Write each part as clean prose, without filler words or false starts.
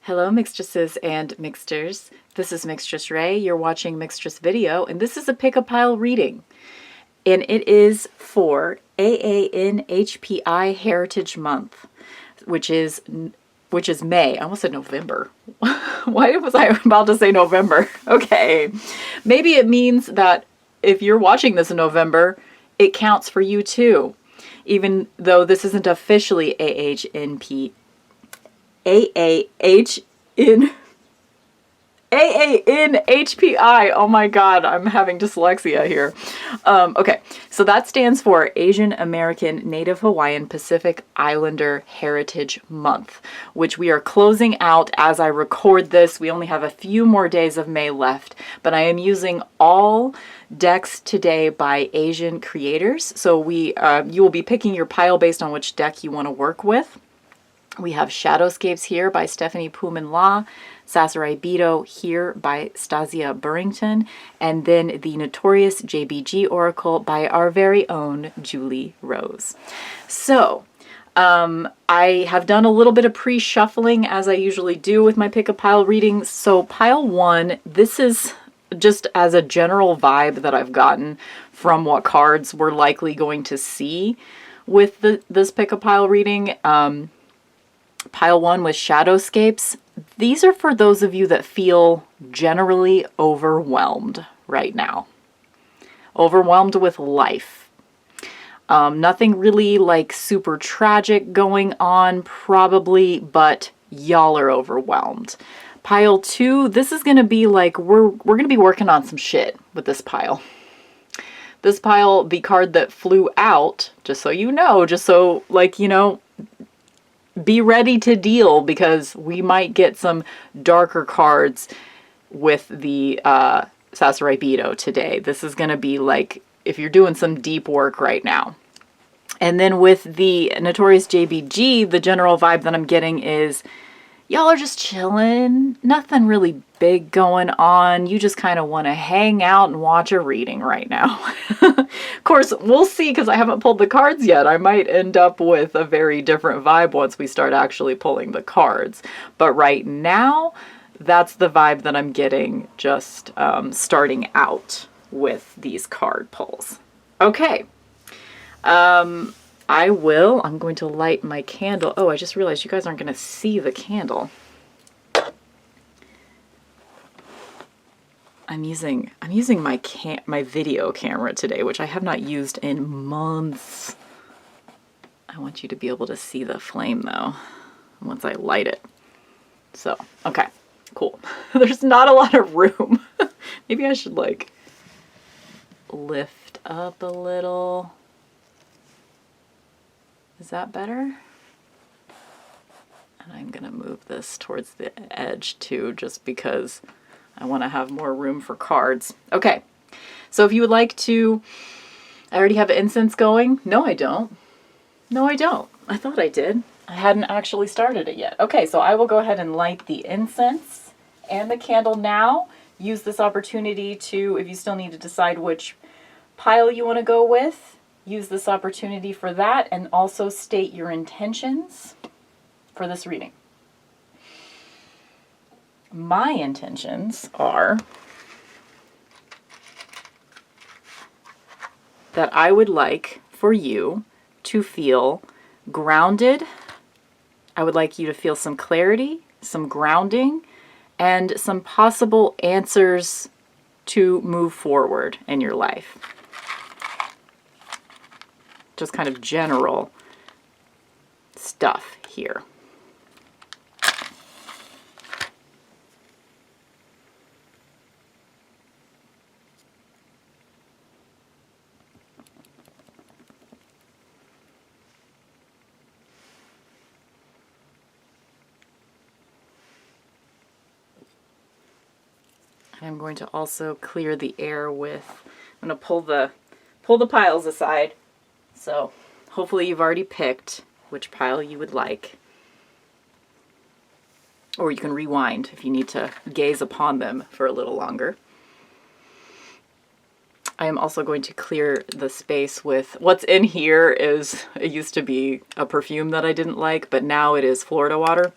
Hello, Mixtresses and Mixters. This is Mixtress Ray. You're watching Mixtress Video, and this is a pick a pile reading. And it is for AANHPI Heritage Month, which is May. I almost said November. Why was I about to say November? Okay. Maybe it means that if you're watching this in November, it counts for you too. Even though this isn't officially AANHPI. Oh my God, I'm having dyslexia here. Okay, so that stands for Asian American Native Hawaiian Pacific Islander Heritage Month, which we are closing out as I record this. We only have a few more days of May left, but I am using all decks today by Asian creators. So you will be picking your pile based on which deck you want to work with. We have Shadowscapes here by Stephanie Puman Law, Sasarai Beto here by Stasia Burrington, and then the Notorious JBG Oracle by our very own Julie Rose. So, I have done a little bit of pre-shuffling as I usually do with my pick-a-pile readings. So pile one, this is just as a general vibe that I've gotten from what cards we're likely going to see with this pick-a-pile reading. Pile one with Shadowscapes. These are for those of you that feel generally overwhelmed right now. Overwhelmed with life. Nothing really like super tragic going on probably, but y'all are overwhelmed. Pile two, this is going to be like, we're going to be working on some shit with this pile. This pile, the card that flew out, just so you know, be ready to deal, because we might get some darker cards with the Sasarai Beto today. This is going to be like if you're doing some deep work right now. And then with the Notorious JBG, the general vibe that I'm getting is y'all are just chilling. Nothing really big going on. You just kind of want to hang out and watch a reading right now. Of course, we'll see, because I haven't pulled the cards yet. I might end up with a very different vibe once we start actually pulling the cards. But right now, that's the vibe that I'm getting just starting out with these card pulls. Okay. I'm going to light my candle. Oh, I just realized you guys aren't going to see the candle. I'm using my video camera today, which I have not used in months. I want you to be able to see the flame though, once I light it. So, okay, cool. There's not a lot of room. Maybe I should like lift up a little. Is that better? And I'm gonna move this towards the edge too, just because I want to have more room for cards. Okay, so if you would like to, I already have incense going. No, I don't. No, I don't. I thought I did. I hadn't actually started it yet. Okay, so I will go ahead and light the incense and the candle now. Use this opportunity to, if you still need to decide which pile you want to go with, use this opportunity for that, and also state your intentions for this reading. My intentions are that I would like for you to feel grounded. I would like you to feel some clarity, some grounding, and some possible answers to move forward in your life. Just kind of general stuff here. I'm going to also clear the air with, I'm going to pull the piles aside. So hopefully you've already picked which pile you would like. Or you can rewind if you need to gaze upon them for a little longer. I am also going to clear the space with, what's in here is, it used to be a perfume that I didn't like, but now it is Florida water.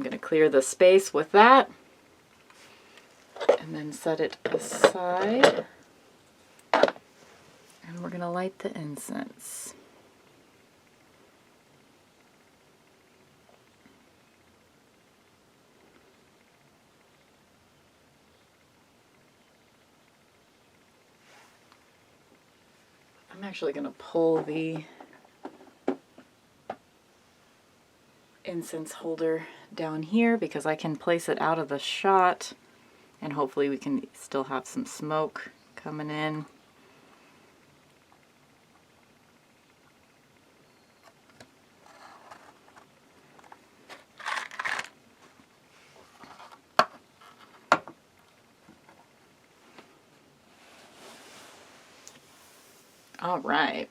I'm going to clear the space with that and then set it aside. And we're going to light the incense. I'm actually going to pull the incense holder down here because I can place it out of the shot and hopefully we can still have some smoke coming in. All right.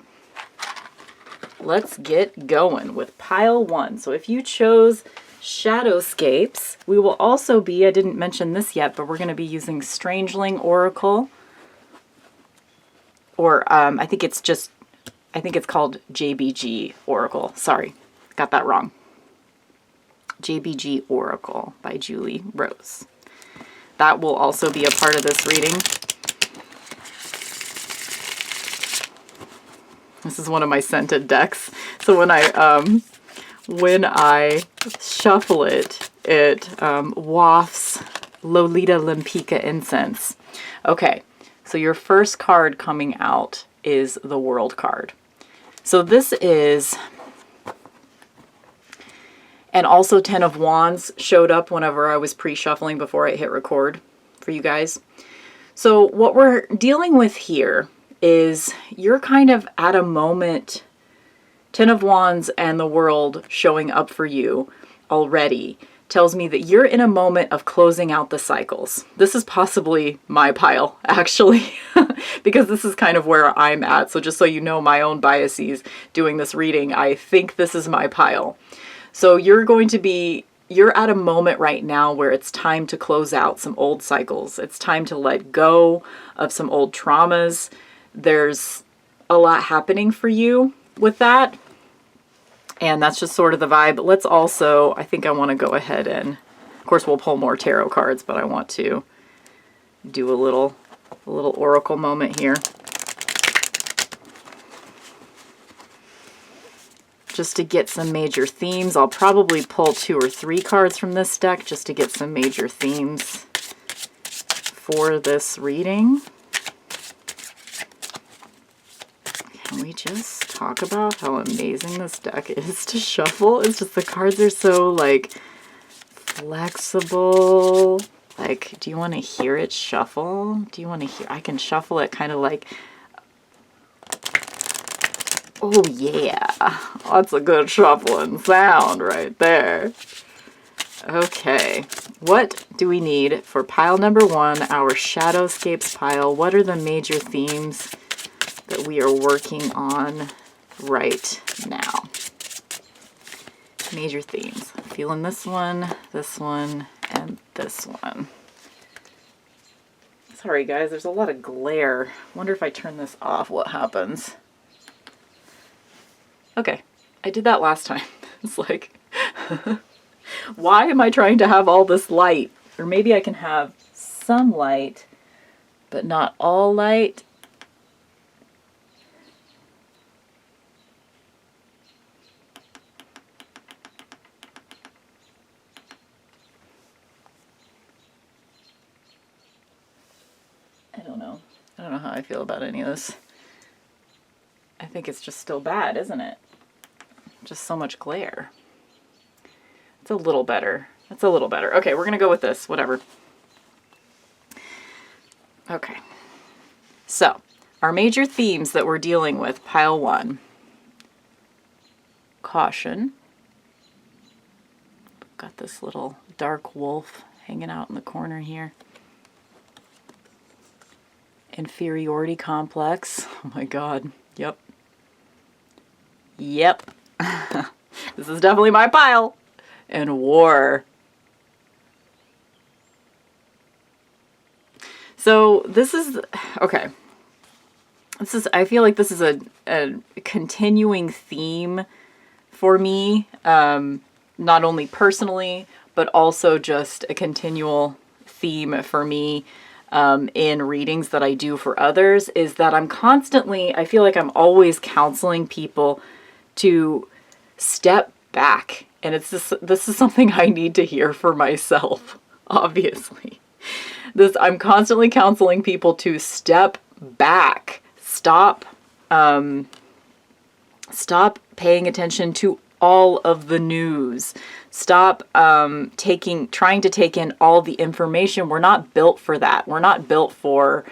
Let's get going with pile 1. So if you chose Shadowscapes, we will also be, I didn't mention this yet, but we're going to be using Strangeling Oracle. Or I think it's called JBG Oracle. Sorry, got that wrong. JBG Oracle by Julie Rose. That will also be a part of this reading. This is one of my scented decks. So when I shuffle it, it wafts Lolita Limpica incense. Okay, so your first card coming out is the World card. So this is, and also 10 of Wands showed up whenever I was pre-shuffling before I hit record for you guys. So what we're dealing with here is you're kind of at a moment, 10 of Wands and the World showing up for you already tells me that you're in a moment of closing out the cycles. This is possibly my pile, actually, because this is kind of where I'm at. So just so you know my own biases doing this reading, I think this is my pile. So you're at a moment right now where it's time to close out some old cycles. It's time to let go of some old traumas. There's a lot happening for you with that. And that's just sort of the vibe. Let's also, I think I want to go ahead and, of course we'll pull more tarot cards, but I want to do a little oracle moment here. Just to get some major themes. I'll probably pull 2 or 3 cards from this deck just to get some major themes for this reading. Can we just talk about how amazing this deck is to shuffle? It's just the cards are so like flexible. Like, do you want to hear it shuffle? Do you want to hear? I can shuffle it kind of like, oh yeah, that's a good shuffling sound right there. Okay, what do we need for pile number 1, our Shadowscapes pile? What are the major themes that we are working on right now? Major themes. I'm feeling this one, and this one. Sorry guys, there's a lot of glare. Wonder if I turn this off, what happens? Okay, I did that last time. It's like, why am I trying to have all this light? Or maybe I can have some light, but not all light. I don't know how I feel about any of this. I think it's just still bad, isn't it? Just so much glare. It's a little better. It's a little better. Okay, we're going to go with this. Whatever. Okay. So, our major themes that we're dealing with, pile 1. Caution. Got this little dark wolf hanging out in the corner here. Inferiority complex. Oh my god. Yep. Yep. This is definitely my pile. And war. So this is, okay. I feel like this is a continuing theme for me, not only personally, but also just a continual theme for me in readings that I do for others, is that I feel like I'm always counseling people to step back. And this is something I need to hear for myself, obviously. I'm constantly counseling people to step back. Stop paying attention to all of the news. Stop trying to take in all the information. We're not built for that. We're not built for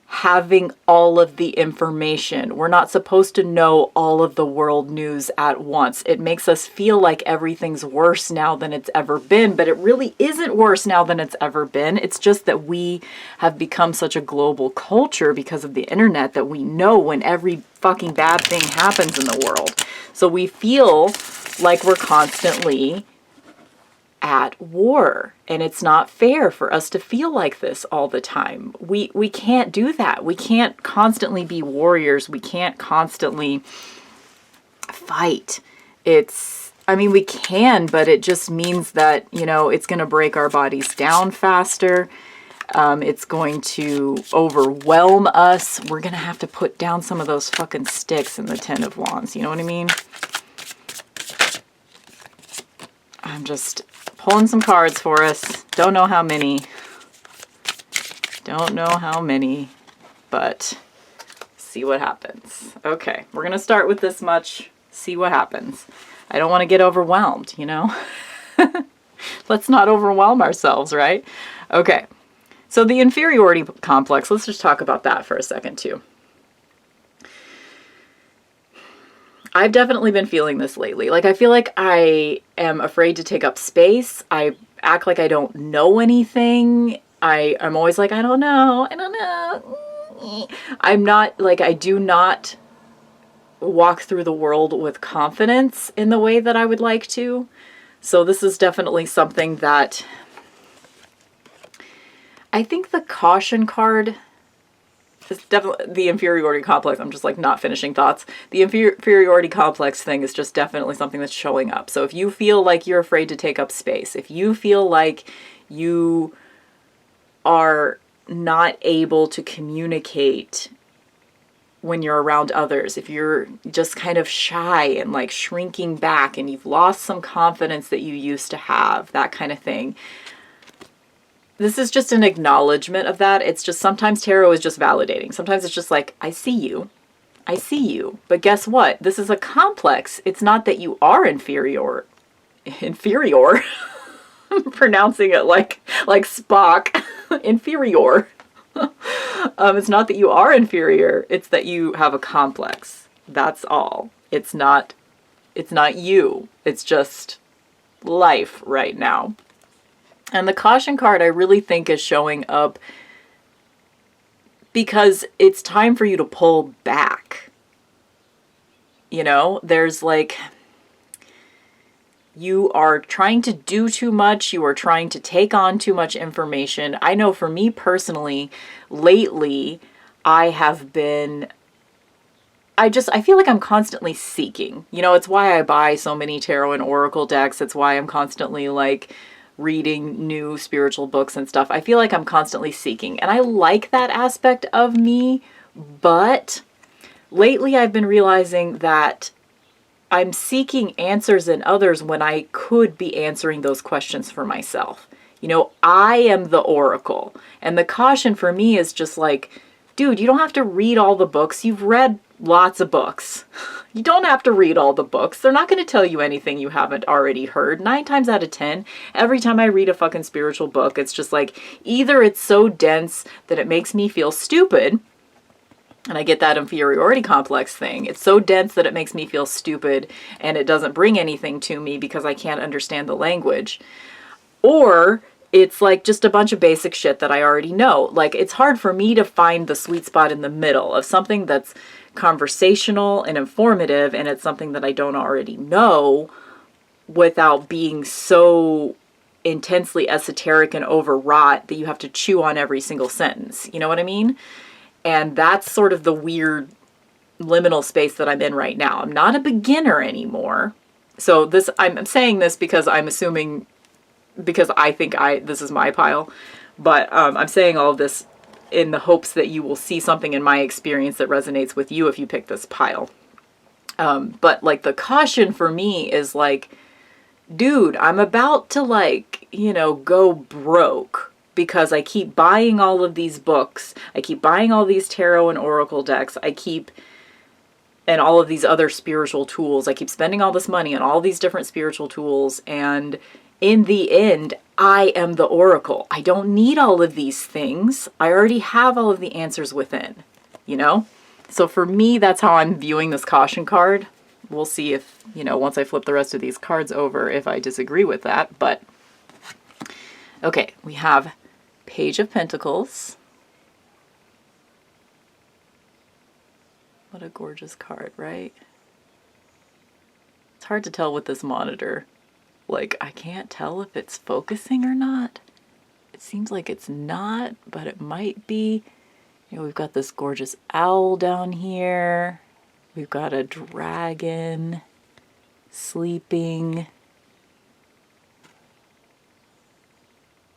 having all of the information. We're not supposed to know all of the world news at once. It makes us feel like everything's worse now than it's ever been, but it really isn't worse now than it's ever been. It's just that we have become such a global culture because of the internet that we know when every fucking bad thing happens in the world. So we feel like we're constantly at war, and it's not fair for us to feel like this all the time. We can't do that. We can't constantly be warriors. We can't constantly fight. We can, but it just means that, it's going to break our bodies down faster. It's going to overwhelm us. We're going to have to put down some of those fucking sticks in the Ten of Wands. You know what I mean? I'm just pulling some cards for us. Don't know how many, but see what happens. Okay, we're going to start with this much, see what happens. I don't want to get overwhelmed, Let's not overwhelm ourselves, right? Okay, so the inferiority complex, let's just talk about that for a second too. I've definitely been feeling this lately. Like, I feel like I am afraid to take up space. I act like I don't know anything. I'm always like, I don't know. I'm not, like, I do not walk through the world with confidence in the way that I would like to. So this is definitely something that I think the caution card, it's definitely the inferiority complex. I'm just like not finishing thoughts. The inferiority complex thing is just definitely something that's showing up. So if you feel like you're afraid to take up space, if you feel like you are not able to communicate when you're around others, if you're just kind of shy and like shrinking back and you've lost some confidence that you used to have, that kind of thing, this is just an acknowledgement of that. It's just sometimes tarot is just validating. Sometimes it's just like, I see you. But guess what? This is a complex. It's not that you are inferior. I'm pronouncing it like Spock. Inferior. It's not that you are inferior. It's that you have a complex. That's all. It's not you. It's just life right now. And the caution card I really think is showing up because it's time for you to pull back. There's like, you are trying to do too much. You are trying to take on too much information. I know for me personally, lately, I feel like I'm constantly seeking. It's why I buy so many tarot and oracle decks. It's why I'm constantly like reading new spiritual books and stuff. I feel like I'm constantly seeking, and I like that aspect of me, but lately I've been realizing that I'm seeking answers in others when I could be answering those questions for myself. I am the oracle, and the caution for me is just like, dude, you don't have to read all the books. You've read lots of books. You don't have to read all the books. They're not going to tell you anything you haven't already heard. 9 times out of 10, every time I read a fucking spiritual book, it's just like, either it's so dense that it makes me feel stupid, and I get that inferiority complex thing. It's so dense that it makes me feel stupid, and it doesn't bring anything to me because I can't understand the language. Or it's like just a bunch of basic shit that I already know. Like, it's hard for me to find the sweet spot in the middle of something that's conversational and informative, and it's something that I don't already know, without being so intensely esoteric and overwrought that you have to chew on every single sentence. You know what I mean? And that's sort of the weird liminal space that I'm in right now. I'm not a beginner anymore. So I'm saying this because I'm assuming because I think this is my pile. But I'm saying all of this in the hopes that you will see something in my experience that resonates with you if you pick this pile. But like the caution for me is like, dude, I'm about to like, go broke because I keep buying all of these books. I keep buying all these tarot and oracle decks. And all of these other spiritual tools. I keep spending all this money on all these different spiritual tools. And in the end, I am the oracle. I don't need all of these things. I already have all of the answers within, So for me, that's how I'm viewing this caution card. We'll see if, once I flip the rest of these cards over, if I disagree with that. But, okay, we have Page of Pentacles. What a gorgeous card, right? It's hard to tell with this monitor. Like, I can't tell if it's focusing or not. It seems like it's not, but it might be. We've got this gorgeous owl down here. We've got a dragon sleeping.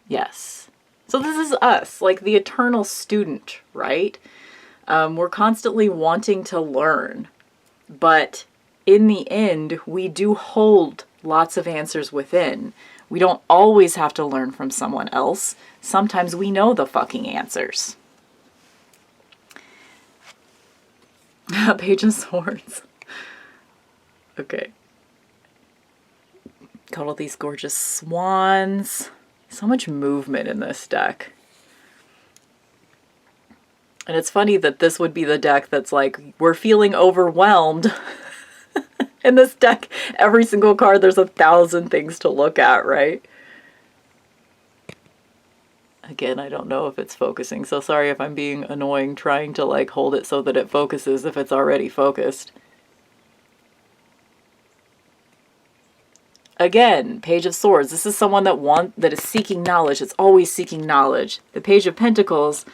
Yes. So this is us, like the eternal student, right? We're constantly wanting to learn, but in the end, we do hold lots of answers within. We don't always have to learn from someone else. Sometimes we know the fucking answers. Page of Swords. Okay. Got all these gorgeous swans. So much movement in this deck. And it's funny that this would be the deck that's like, we're feeling overwhelmed. In this deck, every single card, there's 1,000 things to look at, right? Again, I don't know if it's focusing, so sorry if I'm being annoying trying to like hold it so that it focuses if it's already focused. Again, Page of Swords. This is someone that is seeking knowledge. It's always seeking knowledge. The Page of Pentacles,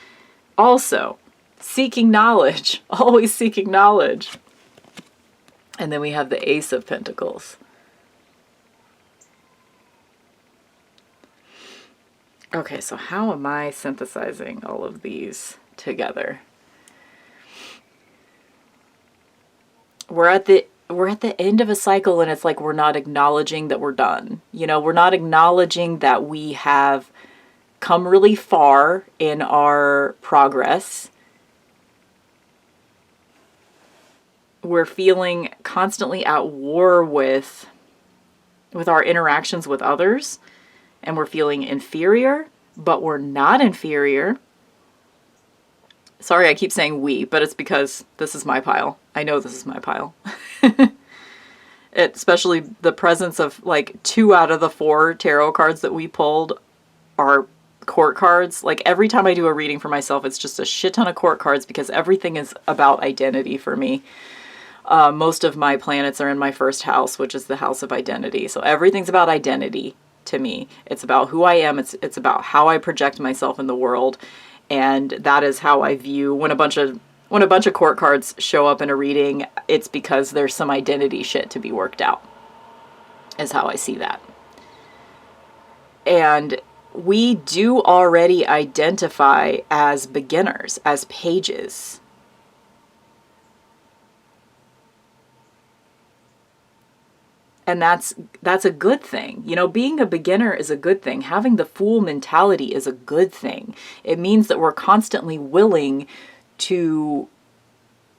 also seeking knowledge. Always seeking knowledge. And then we have the Ace of Pentacles. Okay, so how am I synthesizing all of these together? We're at the end of a cycle, and it's like we're not acknowledging that we're done. We're not acknowledging that we have come really far in our progress. We're feeling constantly at war with our interactions with others, and we're feeling inferior, but we're not inferior. Sorry, I keep saying we, but it's because this is my pile. I know this is my pile. Especially the presence of like 2 out of the 4 tarot cards that we pulled are court cards. Like every time I do a reading for myself, it's just a shit ton of court cards because everything is about identity for me. Most of my planets are in my first house, which is the house of identity. So everything's about identity to me. It's about who I am. It's about how I project myself in the world. And that is how I view when a bunch of court cards show up in a reading, it's because there's some identity shit to be worked out, is how I see that. And we do already identify as beginners, as pages. And that's a good thing. Being a beginner is a good thing. Having the fool mentality is a good thing. It means that we're constantly willing to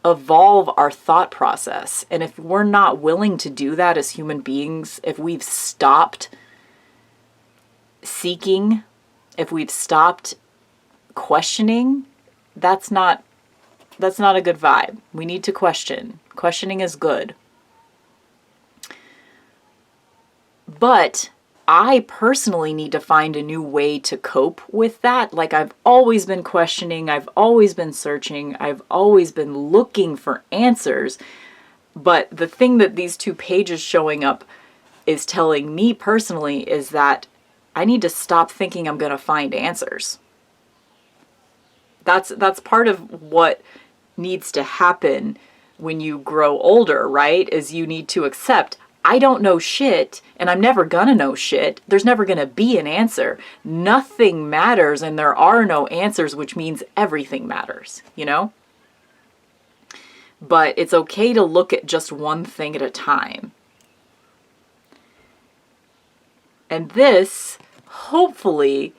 evolve our thought process. And if we're not willing to do that as human beings, if we've stopped seeking, if we've stopped questioning, that's not a good vibe. We need to question. Questioning is good. But I personally need to find a new way to cope with that. Like I've always been questioning, I've always been searching, I've always been looking for answers. But the thing that these 2 pages showing up is telling me personally is that I need to stop thinking I'm going to find answers. That's part of what needs to happen when you grow older, right? Is you need to accept I don't know shit, and I'm never gonna know shit. There's never gonna be an answer. Nothing matters, and there are no answers, which means everything matters, you know? But it's okay to look at just one thing at a time. And this, hopefully,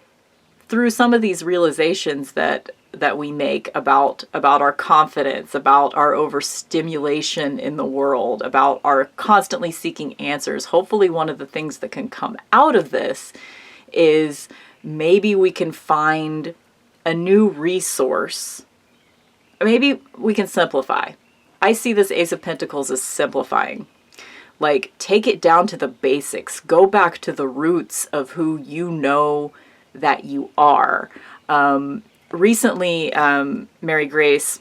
through some of these realizations that we make about our confidence, about our overstimulation in the world, about our constantly seeking answers, hopefully one of the things that can come out of this is maybe we can find a new resource. Maybe we can simplify. I see this Ace of Pentacles as simplifying. Like, take it down to the basics. Go back to the roots of who you know that you are. Recently, Mary Grace,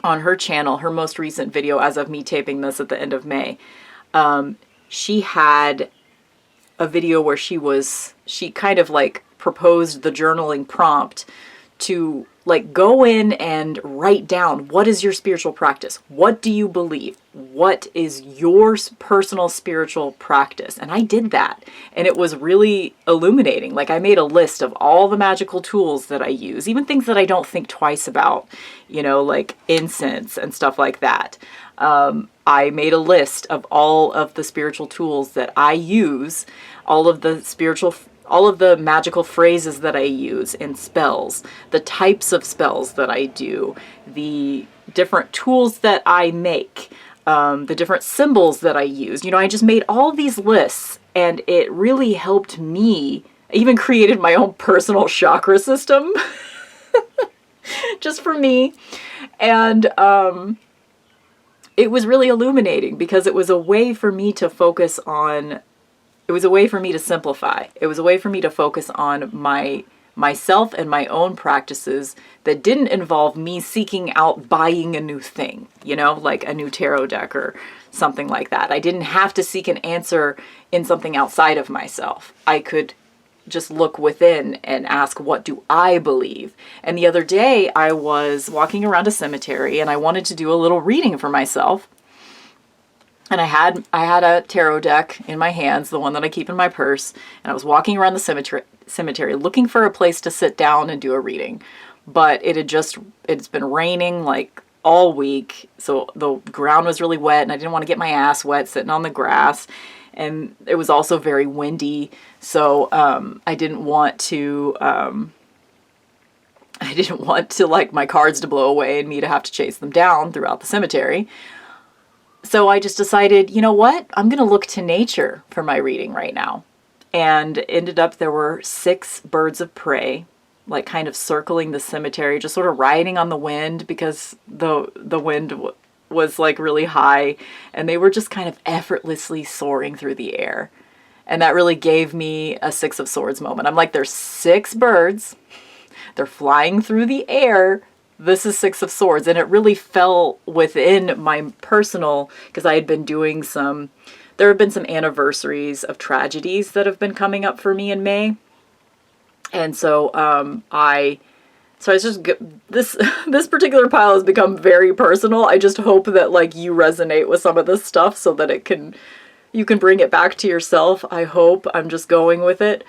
on her channel, her most recent video, as of me taping this at the end of May, she had a video where she kind of like proposed the journaling prompt to like go in and write down, what is your spiritual practice? What do you believe? What is your personal spiritual practice? And I did that, and it was really illuminating. Like, I made a list of all the magical tools that I use, even things that I don't think twice about, you know, like incense and stuff like that. I made a list of all of the spiritual tools that I use, all of the magical phrases that I use in spells, the types of spells that I do, the different tools that I make, the different symbols that I use. You know, I just made all these lists, and it really helped me. I even created my own personal chakra system just for me. And it was really illuminating because it was a way for me to focus on. It was a way for me to simplify. It was a way for me to focus on myself and my own practices that didn't involve me seeking out buying a new thing, you know, like a new tarot deck or something like that. I didn't have to seek an answer in something outside of myself. I could just look within and ask, what do I believe? And the other day I was walking around a cemetery and I wanted to do a little reading for myself. And I had a tarot deck in my hands, the one that I keep in my purse, and I was walking around the cemetery looking for a place to sit down and do a reading. But it's been raining like all week, so the ground was really wet, and I didn't want to get my ass wet sitting on the grass. And it was also very windy, so I didn't want to like my cards to blow away and me to have to chase them down throughout the cemetery. So I just decided, you know what? I'm going to look to nature for my reading right now. And ended up there were 6 birds of prey, like kind of circling the cemetery, just sort of riding on the wind because the wind was like really high, and they were just kind of effortlessly soaring through the air. And that really gave me a 6 of Swords moment. I'm like, there's 6 birds. They're flying through the air. This is 6 of Swords, and it really fell within my personal, because I had been doing there have been some anniversaries of tragedies that have been coming up for me in May. And so this particular pile has become very personal. I just hope that like you resonate with some of this stuff so that you can bring it back to yourself. I hope. I'm just going with it.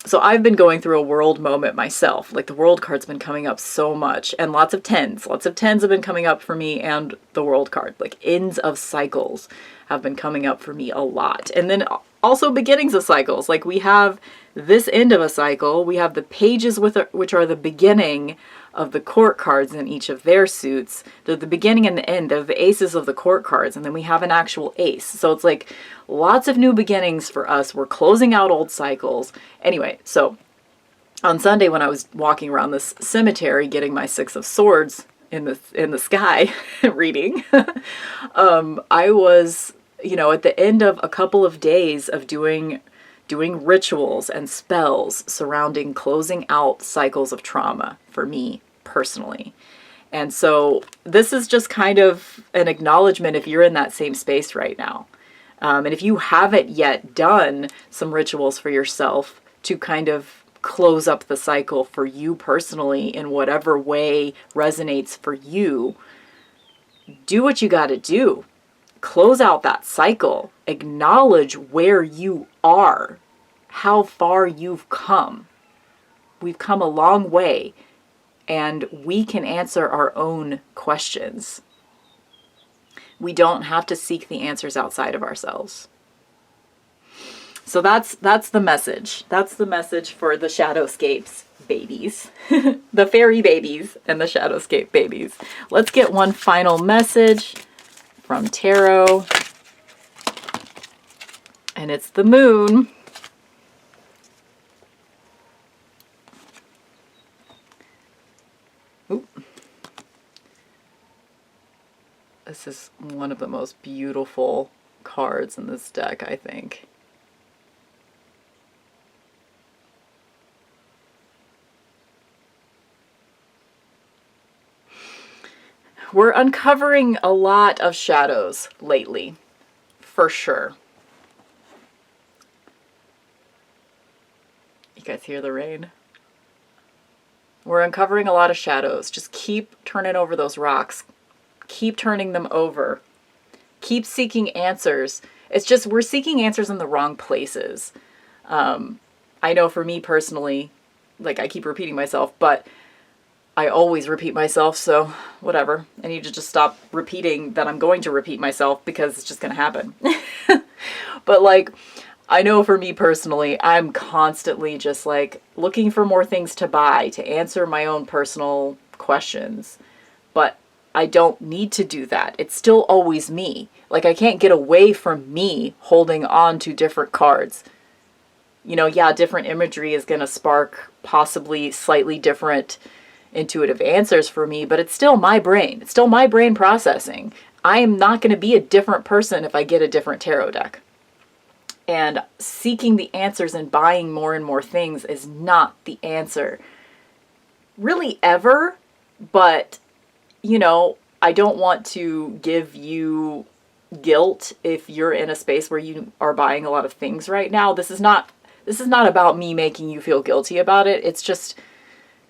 So I've been going through a world moment myself. Like, the world card's been coming up so much, and lots of tens. Lots of tens have been coming up for me, and the world card. Like, ends of cycles have been coming up for me a lot. And then also beginnings of cycles. Like, we have this end of a cycle. We have the pages which are the beginning of the court cards in each of their suits. They're the beginning and the end. They're the aces of the court cards. And then we have an actual ace. So it's like lots of new beginnings for us. We're closing out old cycles. Anyway, so on Sunday when I was walking around this cemetery getting my 6 of Swords in the sky reading, I was, you know, at the end of a couple of days of doing rituals and spells surrounding closing out cycles of trauma for me personally. And so this is just kind of an acknowledgement if you're in that same space right now. And if you haven't yet done some rituals for yourself to kind of close up the cycle for you personally in whatever way resonates for you, do what you got to do. close out that cycle. Acknowledge where you are, how far you've come. We've come a long way, and we can answer our own questions. We don't have to seek the answers outside of ourselves. So that's the message. That's the message for the Shadowscapes babies. The fairy babies and the Shadowscape babies. Let's get one final message from Tarot. And it's the moon. Oop. This is one of the most beautiful cards in this deck, I think. We're uncovering a lot of shadows lately, for sure. You guys hear the rain? We're uncovering a lot of shadows. Just keep turning over those rocks. Keep turning them over. Keep seeking answers. It's just we're seeking answers in the wrong places. I know for me personally, like I keep repeating myself, but I always repeat myself, so whatever. I need to just stop repeating that I'm going to repeat myself because it's just going to happen. But like, I know for me personally, I'm constantly just like looking for more things to buy to answer my own personal questions. But I don't need to do that. It's still always me. Like I can't get away from me holding on to different cards. You know, yeah, different imagery is going to spark possibly slightly different intuitive answers for me, but it's still my brain. It's still my brain processing. I am not going to be a different person if I get a different tarot deck. And seeking the answers and buying more and more things is not the answer. Really ever, but, you know, I don't want to give you guilt if you're in a space where you are buying a lot of things right now. This is not about me making you feel guilty about it. It's just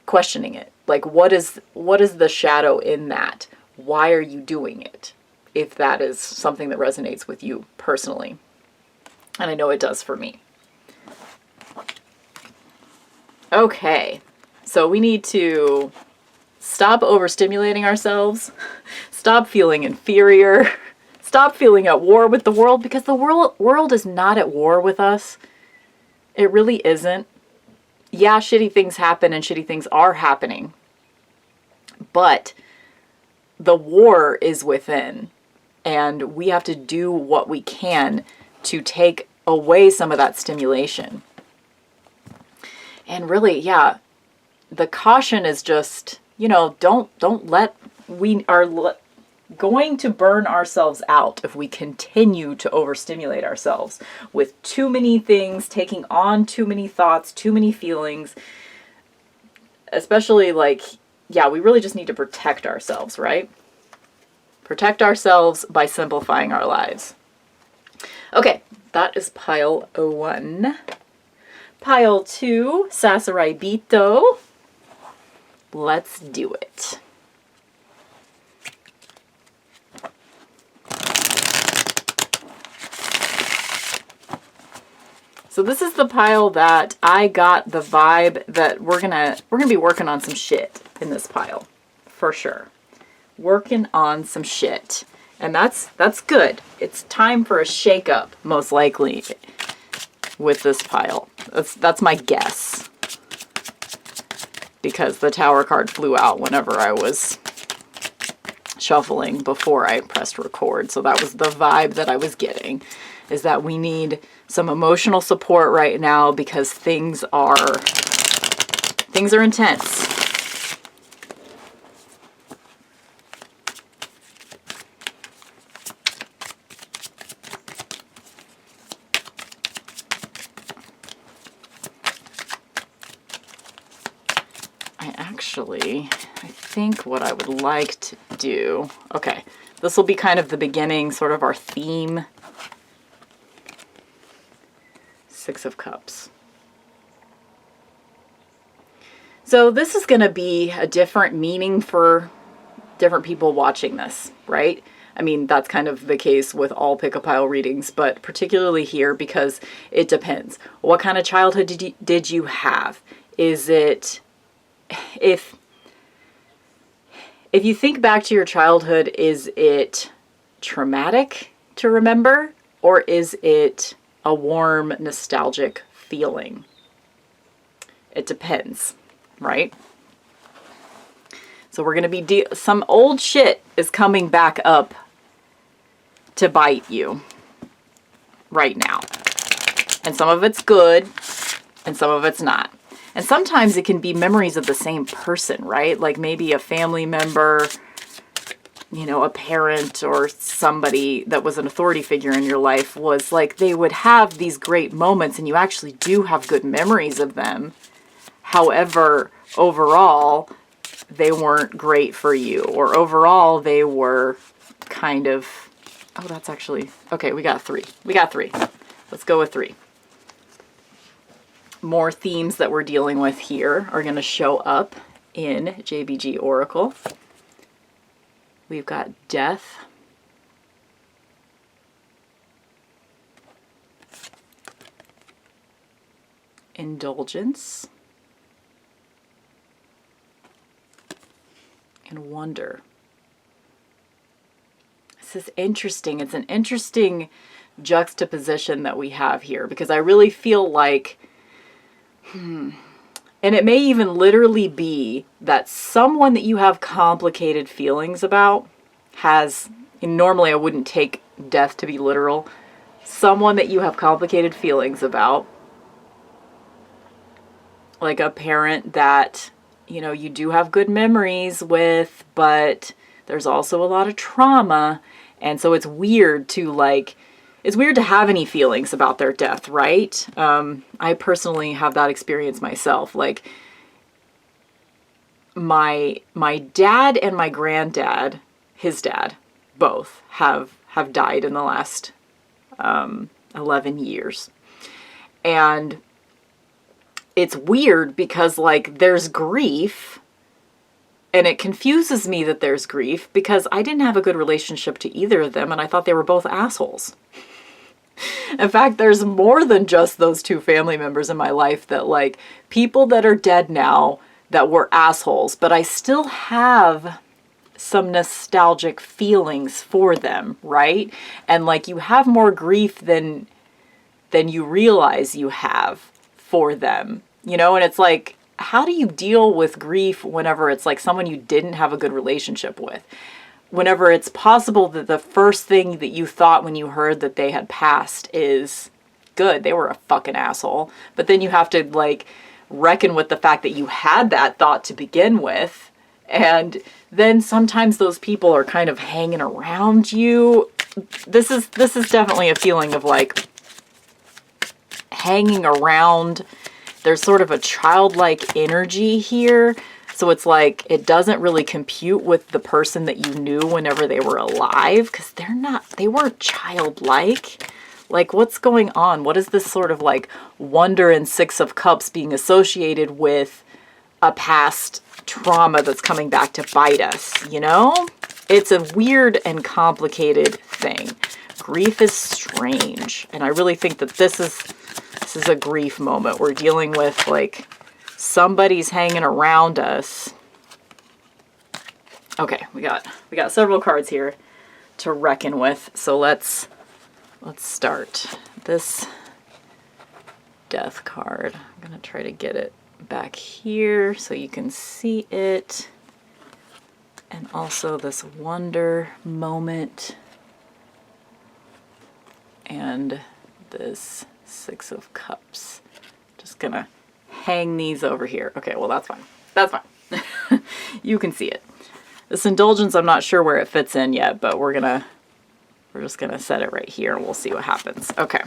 questioning it. Like, what is the shadow in that? Why are you doing it? If that is something that resonates with you personally. And I know it does for me. Okay. So we need to stop overstimulating ourselves. Stop feeling inferior. Stop feeling at war with the world, because the world is not at war with us. It really isn't. Yeah, shitty things happen and shitty things are happening. But the war is within. And we have to do what we can to take away some of that stimulation. And really, yeah, the caution is just, you know, we are going to burn ourselves out if we continue to overstimulate ourselves with too many things, taking on too many thoughts, too many feelings. Especially like, yeah, we really just need to protect ourselves, right? Protect ourselves by simplifying our lives. Okay, that is pile 1. Pile 2, Sasaraibito. Let's do it. So this is the pile that I got the vibe that we're gonna be working on some shit in this pile, for sure. Working on some shit. And that's good. It's time for a shakeup, most likely, with this pile. That's my guess. Because the Tower card flew out whenever I was shuffling before I pressed record. So that was the vibe that I was getting, is that we need some emotional support right now because things are intense. I think what I would like to do, okay, this will be kind of the beginning, sort of our theme. 6 of Cups. So this is going to be a different meaning for different people watching this, right? I mean, that's kind of the case with all pick-a-pile readings, but particularly here because it depends. What kind of childhood did you have? Is it, if you think back to your childhood, is it traumatic to remember, or is it a warm, nostalgic feeling? It depends, right? So we're going to be, some old shit is coming back up to bite you right now. And some of it's good, and some of it's not. And sometimes it can be memories of the same person, right? Like maybe a family member, you know, a parent or somebody that was an authority figure in your life was like, they would have these great moments and you actually do have good memories of them. However, overall, they weren't great for you, or overall they were kind of, oh, that's actually, okay, we got three. Let's go with 3. More themes that we're dealing with here are going to show up in JBG Oracle. We've got death, indulgence, and wonder. This is interesting. It's an interesting juxtaposition that we have here because I really feel like, and it may even literally be that someone that you have complicated feelings about has, and normally I wouldn't take death to be literal, someone that you have complicated feelings about, like a parent that, you know, you do have good memories with, but there's also a lot of trauma. And so it's weird to have any feelings about their death, right? I personally have that experience myself. Like my dad and my granddad, his dad, both have died in the last 11 years. And it's weird because like there's grief, and it confuses me that there's grief because I didn't have a good relationship to either of them and I thought they were both assholes. In fact, there's more than just those 2 family members in my life that like people that are dead now that were assholes, but I still have some nostalgic feelings for them, right? And like you have more grief than you realize you have for them, you know? And it's like, how do you deal with grief whenever it's like someone you didn't have a good relationship with? Whenever it's possible that the first thing that you thought when you heard that they had passed is, good, they were a fucking asshole. But then you have to like reckon with the fact that you had that thought to begin with. And then sometimes those people are kind of hanging around you. This is definitely a feeling of like hanging around. There's sort of a childlike energy here. So it's like, it doesn't really compute with the person that you knew whenever they were alive, because they weren't childlike. Like, what's going on? What is this sort of like wonder and 6 of Cups being associated with a past trauma that's coming back to bite us, you know? It's a weird and complicated thing. Grief is strange. And I really think that this is a grief moment. We're dealing with like somebody's hanging around us. Okay, we got several cards here to reckon with. So let's start. This death card, I'm gonna try to get it back here so you can see it. And also this wonder moment. And this 6 of Cups. Just gonna hang these over here. Okay, well that's fine. That's fine. You can see it. This indulgence, I'm not sure where it fits in yet, but we're just gonna set it right here and we'll see what happens. Okay.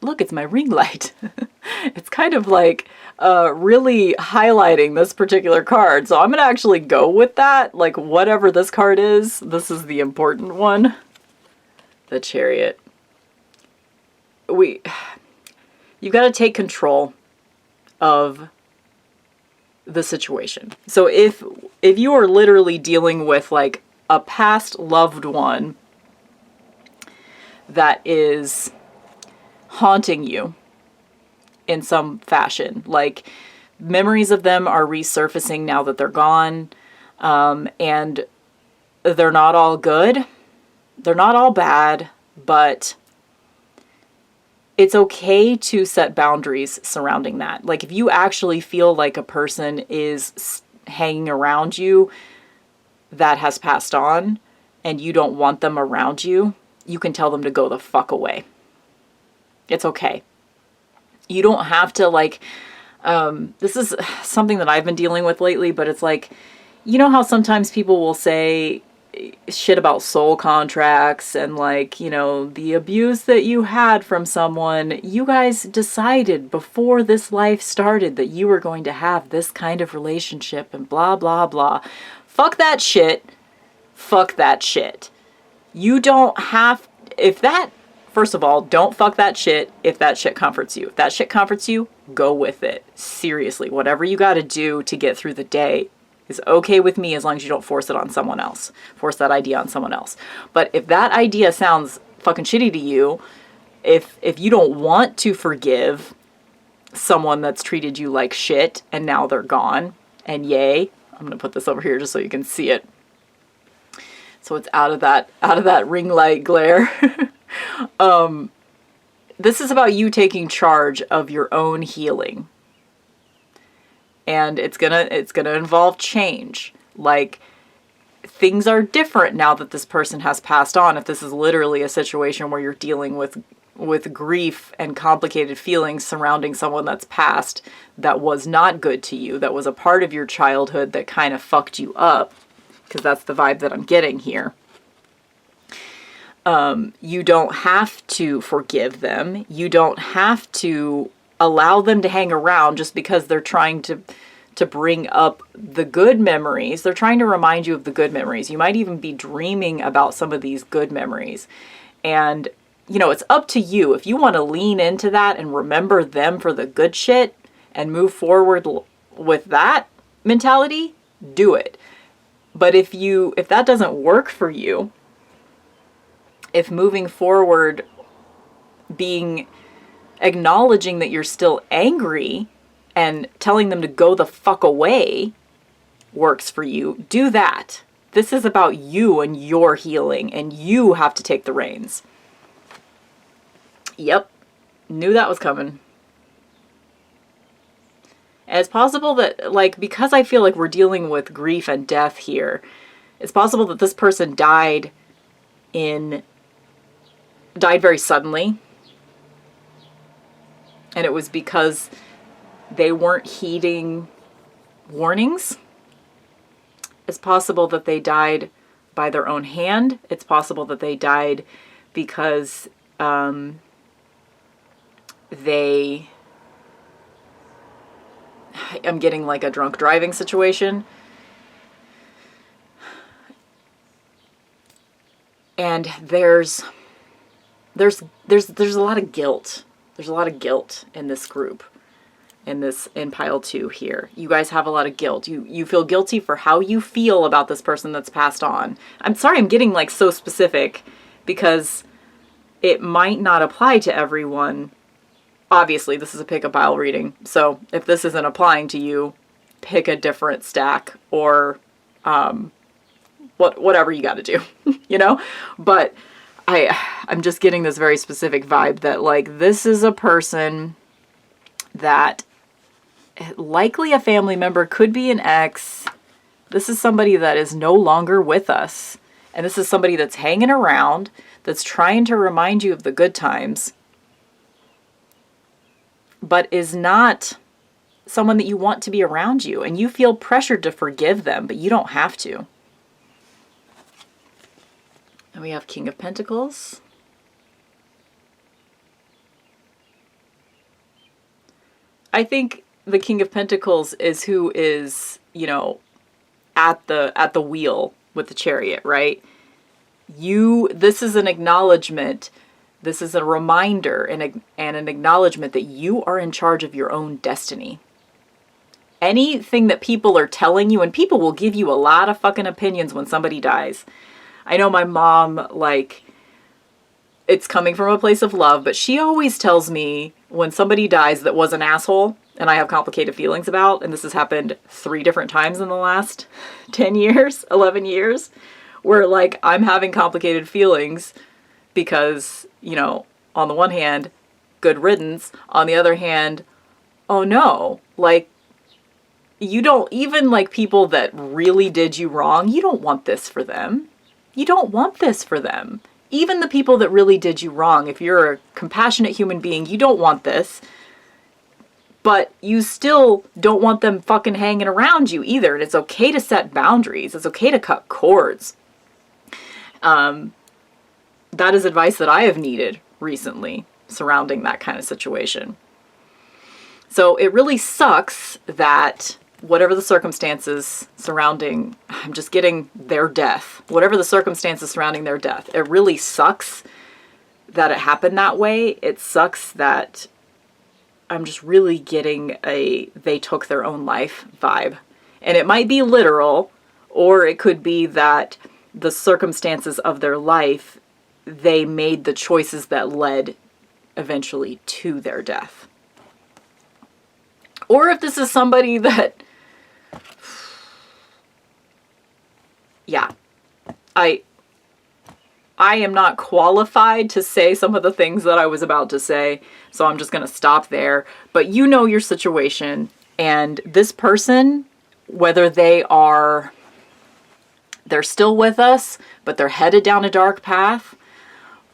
Look, it's my ring light. It's kind of like really highlighting this particular card. So I'm going to actually go with that. Like whatever this card is, this is the important one. The Chariot. You've got to take control of the situation. So if you are literally dealing with like a past loved one that is haunting you in some fashion, like memories of them are resurfacing now that they're gone, and they're not all good, they're not all bad, but it's okay to set boundaries surrounding that. Like if you actually feel like a person is hanging around you that has passed on and you don't want them around you, you can tell them to go the fuck away. It's okay. You don't have to like, this is something that I've been dealing with lately, but it's like, you know how sometimes people will say shit about soul contracts and like, you know, the abuse that you had from someone, you guys decided before this life started that you were going to have this kind of relationship and blah, blah, blah. Fuck that shit. Fuck that shit. You don't have, if that, first of all, don't fuck that shit if that shit comforts you. If that shit comforts you, go with it. Seriously, whatever you got to do to get through the day is okay with me as long as you don't force it on someone else. Force that idea on someone else. But if that idea sounds fucking shitty to you, if you don't want to forgive someone that's treated you like shit and now they're gone, and yay, I'm going to put this over here just so you can see it. So it's out of that ring light glare. This is about you taking charge of your own healing. And it's gonna involve change. Like, things are different now that this person has passed on. If this is literally a situation where you're dealing with grief and complicated feelings surrounding someone that's passed, that was not good to you, that was a part of your childhood that kind of fucked you up, because that's the vibe that I'm getting here. You don't have to forgive them. You don't have to allow them to hang around just because they're trying to bring up the good memories. They're trying to remind you of the good memories. You might even be dreaming about some of these good memories. And, you know, it's up to you. If you want to lean into that and remember them for the good shit and move forward with that mentality, do it. But if that doesn't work for you, if moving forward acknowledging that you're still angry and telling them to go the fuck away works for you, do that. This is about you and your healing, and you have to take the reins. Yep, knew that was coming. And it's possible that, like, because I feel like we're dealing with grief and death here, it's possible that this person died very suddenly. And it was because they weren't heeding warnings. It's possible that they died by their own hand. It's possible that they died because I'm getting like a drunk driving situation. And there's a lot of guilt. There's a lot of guilt in this group, in pile 2 here. You guys have a lot of guilt. You feel guilty for how you feel about this person that's passed on. I'm sorry I'm getting like so specific because it might not apply to everyone. Obviously, this is a pick a pile reading. So if this isn't applying to you, pick a different stack or whatever you got to do, you know? But I'm just getting this very specific vibe that, like, this is a person that likely a family member, could be an ex. This is somebody that is no longer with us. And this is somebody that's hanging around, that's trying to remind you of the good times, but is not someone that you want to be around you. And you feel pressured to forgive them, but you don't have to. And we have King of Pentacles. I think the King of Pentacles is who is, you know, at the wheel with the Chariot, right? This is an acknowledgement. This is a reminder and an acknowledgement that you are in charge of your own destiny. anything that people are telling you, and people will give you a lot of fucking opinions when somebody dies. I know my mom, like, it's coming from a place of love, but she always tells me when somebody dies that was an asshole and I have complicated feelings about, and this has happened 3 different times in the last 10 years, 11 years, where, like, I'm having complicated feelings because, you know, on the one hand, good riddance. On the other hand, oh no, like, you don't, even like people that really did you wrong, you don't want this for them. You don't want this for them. Even the people that really did you wrong, if you're a compassionate human being, you don't want this. But you still don't want them fucking hanging around you either. And it's okay to set boundaries. It's okay to cut cords. That is advice that I have needed recently surrounding that kind of situation. So it really sucks that whatever the circumstances surrounding, I'm just getting their death, whatever the circumstances surrounding their death, it really sucks that it happened that way. It sucks that I'm just really getting a they took their own life vibe. And it might be literal, or it could be that the circumstances of their life, they made the choices that led eventually to their death. Or if this is somebody that, yeah, I am not qualified to say some of the things that I was about to say, so I'm just going to stop there. But you know your situation, and this person, whether they're still with us, but they're headed down a dark path,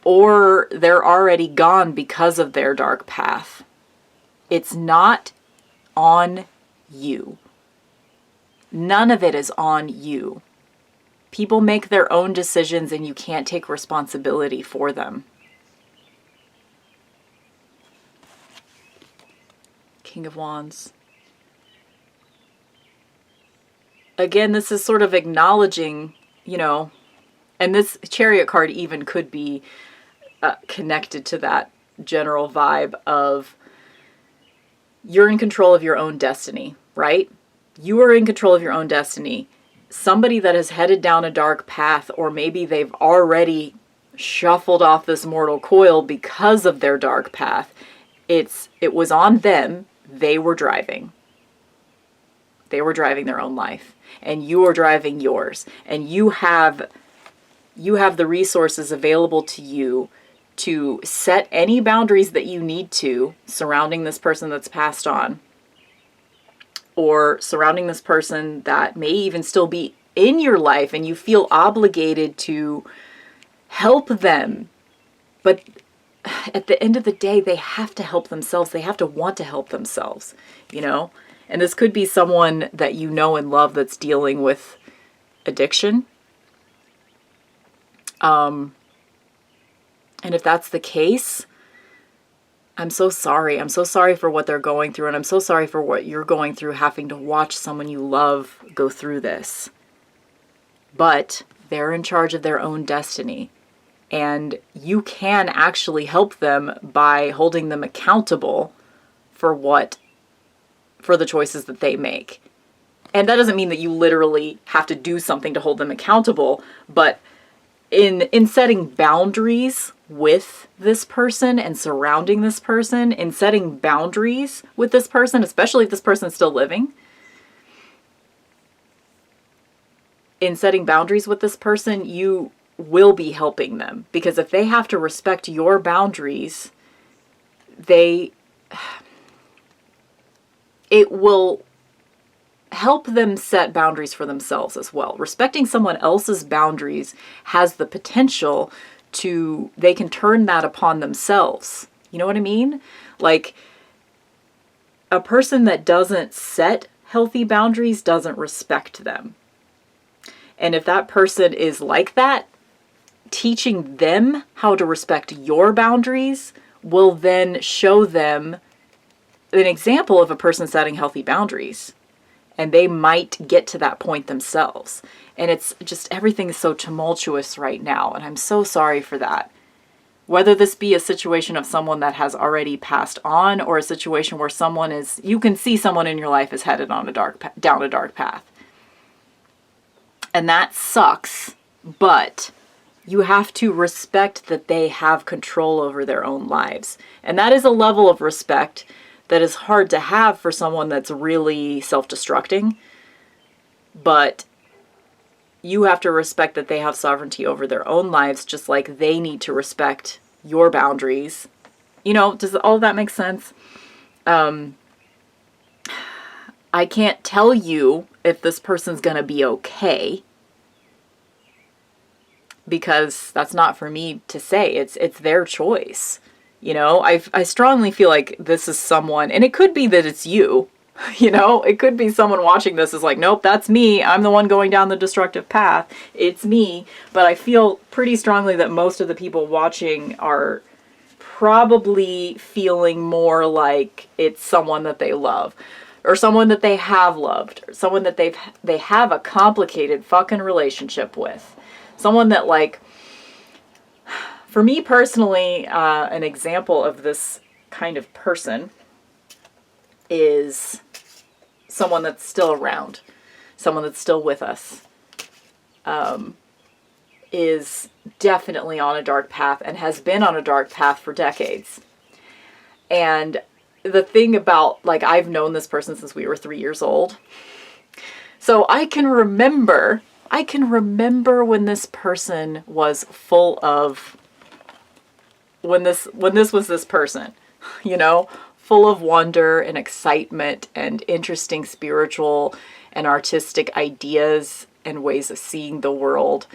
or they're already gone because of their dark path, it's not on you. None of it is on you. People make their own decisions and you can't take responsibility for them. King of Wands. Again, this is sort of acknowledging, you know, and this Chariot card even could be connected to that general vibe of you're in control of your own destiny, right? You are in control of your own destiny. Somebody that has headed down a dark path, or maybe they've already shuffled off this mortal coil because of their dark path, it was on them. They were driving. They were driving their own life, and you are driving yours, and you have the resources available to you to set any boundaries that you need to surrounding this person that's passed on, or surrounding this person that may even still be in your life and you feel obligated to help them. But at the end of the day, they have to help themselves. They have to want to help themselves, you know? And this could be someone that you know and love that's dealing with addiction. And if that's the case, I'm so sorry. I'm so sorry for what they're going through, and I'm so sorry for what you're going through, having to watch someone you love go through this. But they're in charge of their own destiny, and you can actually help them by holding them accountable for the choices that they make. And that doesn't mean that you literally have to do something to hold them accountable, but in setting boundaries with this person and surrounding this person, in setting boundaries with this person, especially if this person's still living, in setting boundaries with this person, you will be helping them. Because if they have to respect your boundaries, it will help them set boundaries for themselves as well. Respecting someone else's boundaries has the potential they can turn that upon themselves. You know what I mean? Like, a person that doesn't set healthy boundaries doesn't respect them. And if that person is like that, teaching them how to respect your boundaries will then show them an example of a person setting healthy boundaries. And they might get to that point themselves. And it's just, everything is so tumultuous right now. And I'm so sorry for that. Whether this be a situation of someone that has already passed on, or a situation where you can see someone in your life is headed on down a dark path. And that sucks, but you have to respect that they have control over their own lives. And that is a level of respect that is hard to have for someone that's really self-destructing. But you have to respect that they have sovereignty over their own lives, just like they need to respect your boundaries. Does all of that make sense? I can't tell you if this person's gonna be okay, because that's not for me to say. It's their choice. I strongly feel like this is someone, and it could be that it's you. It could be someone watching this is like, nope, that's me. I'm the one going down the destructive path. It's me. But I feel pretty strongly that most of the people watching are probably feeling more like it's someone that they love, or someone that they have loved, or someone that they have a complicated fucking relationship with. Someone that, like, for me personally, an example of this kind of person is someone that's still around, someone that's still with us, is definitely on a dark path and has been on a dark path for decades. And the thing about, like, I've known this person since we were 3 years old. So I can remember when this person was full of, when this was this person, full of wonder and excitement and interesting spiritual and artistic ideas and ways of seeing the world.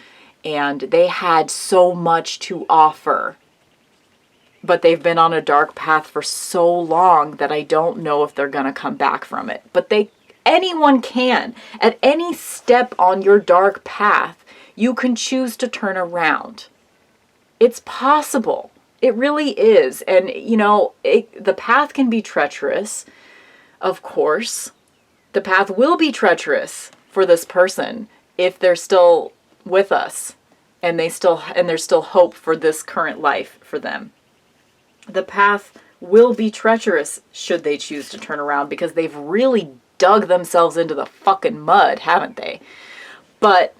And they had so much to offer. But they've been on a dark path for so long that I don't know if they're going to come back from it. But anyone can. At any step on your dark path, you can choose to turn around. It's possible. It really is. And, the path can be treacherous, of course. The path will be treacherous for this person if they're still with us and there's still hope for this current life for them. The path will be treacherous should they choose to turn around, because they've really dug themselves into the fucking mud, haven't they? But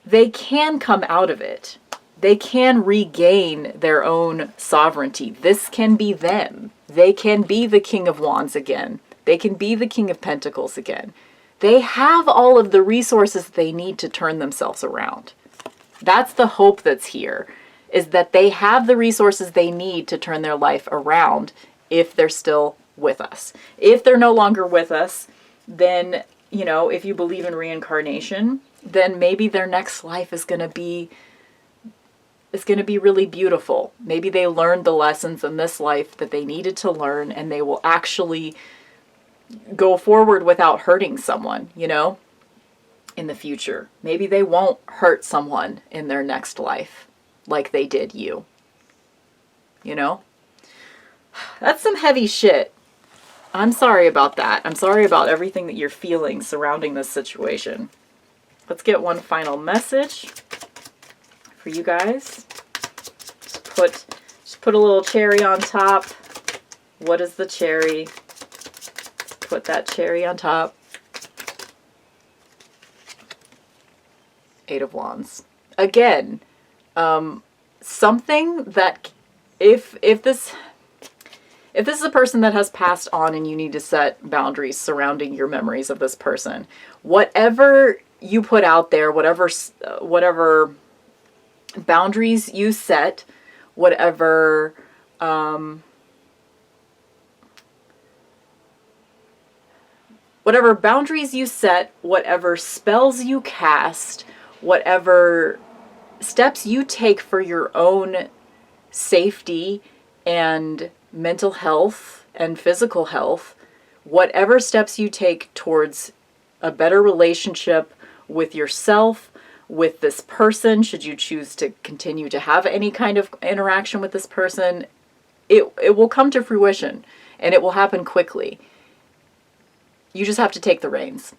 they can come out of it. They can regain their own sovereignty. This can be them. They can be the King of Wands again. They can be the King of Pentacles again. They have all of the resources they need to turn themselves around. That's the hope that's here, is that they have the resources they need to turn their life around if they're still with us. If they're no longer with us, then, if you believe in reincarnation, then maybe their next life is going to be really beautiful. Maybe they learned the lessons in this life that they needed to learn, and they will actually go forward without hurting someone, in the future. Maybe they won't hurt someone in their next life like they did you. That's some heavy shit. I'm sorry about that. I'm sorry about everything that you're feeling surrounding this situation. Let's get one final message for you guys. Just put a little cherry on top. What is the cherry? Put that cherry on top. 8 of Wands. Again, something that if this is a person that has passed on and you need to set boundaries surrounding your memories of this person, whatever you put out there, whatever boundaries you set, whatever boundaries you set, whatever spells you cast, whatever steps you take for your own safety and mental health and physical health, whatever steps you take towards a better relationship with yourself, with this person, should you choose to continue to have any kind of interaction with this person, it will come to fruition, and it will happen quickly. You just have to take the reins.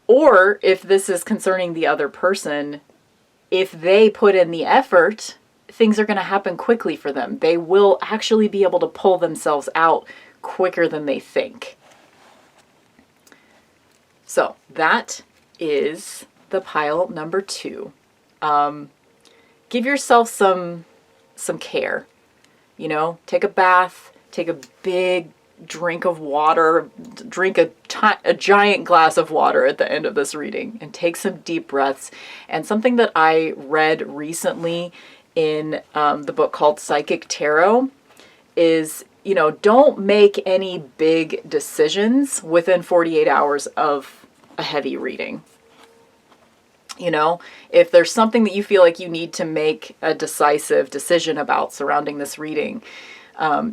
Or if this is concerning the other person, if they put in the effort things are going to happen quickly for them. They will actually be able to pull themselves out quicker than they think. So that is the pile number 2. Give yourself some care. You know, take a bath, take a big drink of water, drink a giant glass of water at the end of this reading, and take some deep breaths. And something that I read recently in the book called Psychic Tarot is, you know, don't make any big decisions within 48 hours of a heavy reading. You know, if there's something that you feel like you need to make a decisive decision about surrounding this reading,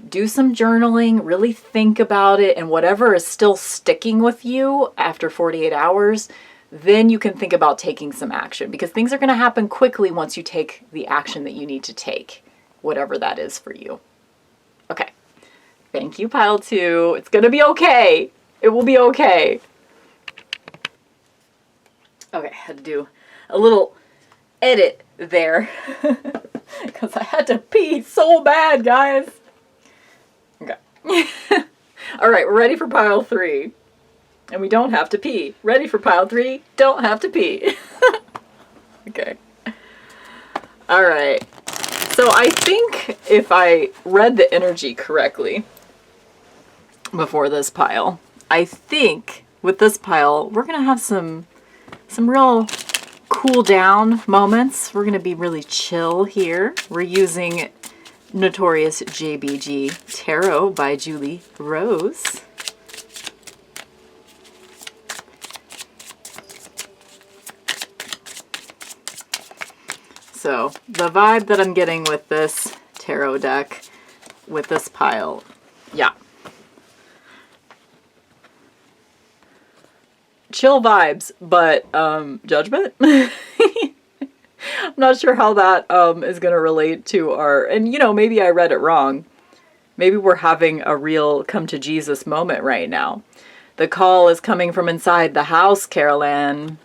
do some journaling, really think about it, and whatever is still sticking with you after 48 hours, then you can think about taking some action, because things are going to happen quickly once you take the action that you need to take, whatever that is for you. Okay. Thank you, pile 2. It's going to be okay. It will be okay. Okay, I had to do a little edit there because I had to pee so bad, guys. Okay. All right, we're ready for pile 3. And we don't have to pee. Ready for pile 3, don't have to pee. Okay. All right. So I think if I read the energy correctly before this pile, I think with this pile, we're going to have some real cool down moments. We're going to be really chill here. We're using Notorious JBG Tarot by Julie Rose. So the vibe that I'm getting with this tarot deck, with this pile, yeah. Chill vibes, but judgment. I'm not sure how that is going to relate to our, and you know, maybe I read it wrong. Maybe we're having a real come to Jesus moment right now. The call is coming from inside the house, Carol Ann.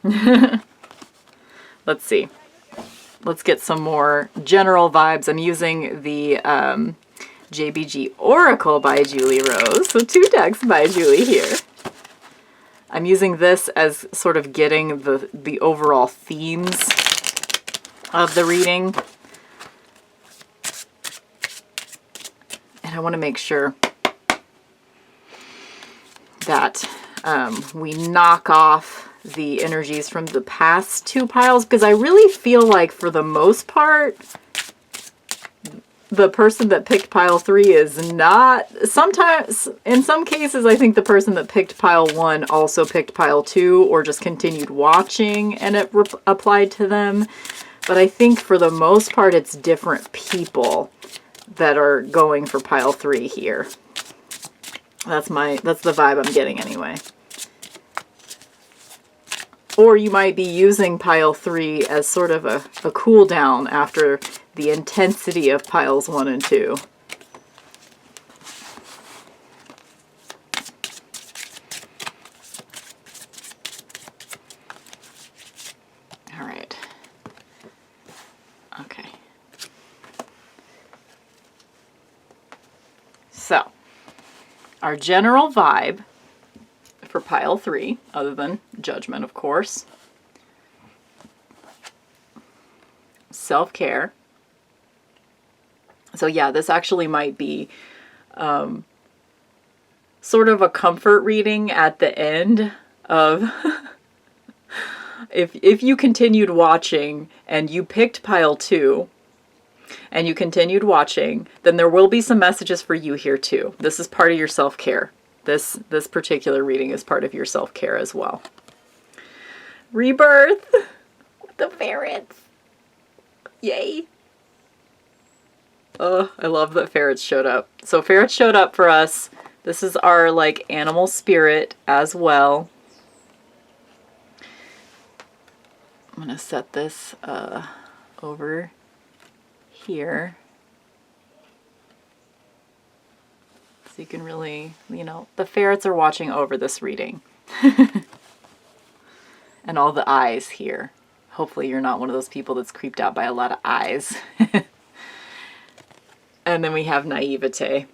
Let's see. Let's get some more general vibes. I'm using the JBG Oracle by Julie Rose. So 2 decks by Julie here. I'm using this as sort of getting the overall themes of the reading. And I want to make sure that we knock off the energies from the past 2 piles, because I really feel like for the most part, the person that picked pile 3 is not, sometimes, in some cases, I think the person that picked pile 1 also picked pile 2 or just continued watching and it applied to them. But I think for the most part, it's different people that are going for pile 3 here. That's the vibe I'm getting anyway. Or you might be using pile 3 as sort of a cool down after the intensity of piles 1 and 2. All right. Okay. So, our general vibe for pile 3, other than judgment, of course. Self-care. So yeah, this actually might be sort of a comfort reading at the end of if you continued watching and you picked pile 2 and you continued watching, then there will be some messages for you here too. This is part of your self-care. This particular reading is part of your self-care as well. Rebirth with the ferrets. Yay. Oh, I love that ferrets showed up. So ferrets showed up for us. This is our like animal spirit as well. I'm gonna set this over here. So you can really, you know, the ferrets are watching over this reading. And all the eyes here. Hopefully you're not one of those people that's creeped out by a lot of eyes. And then we have naivete.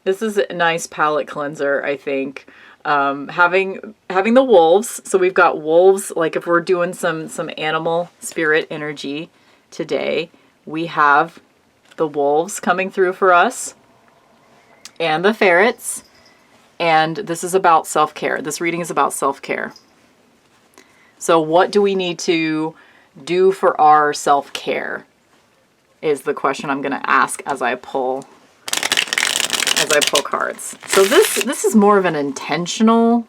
This is a nice palate cleanser, I think. Having the wolves. So we've got wolves, like if we're doing some animal spirit energy today, we have the wolves coming through for us and the ferrets. And this is about self-care. This reading is about self-care. So what do we need to do for our self-care is the question I'm going to ask as I pull cards. So this is more of an intentional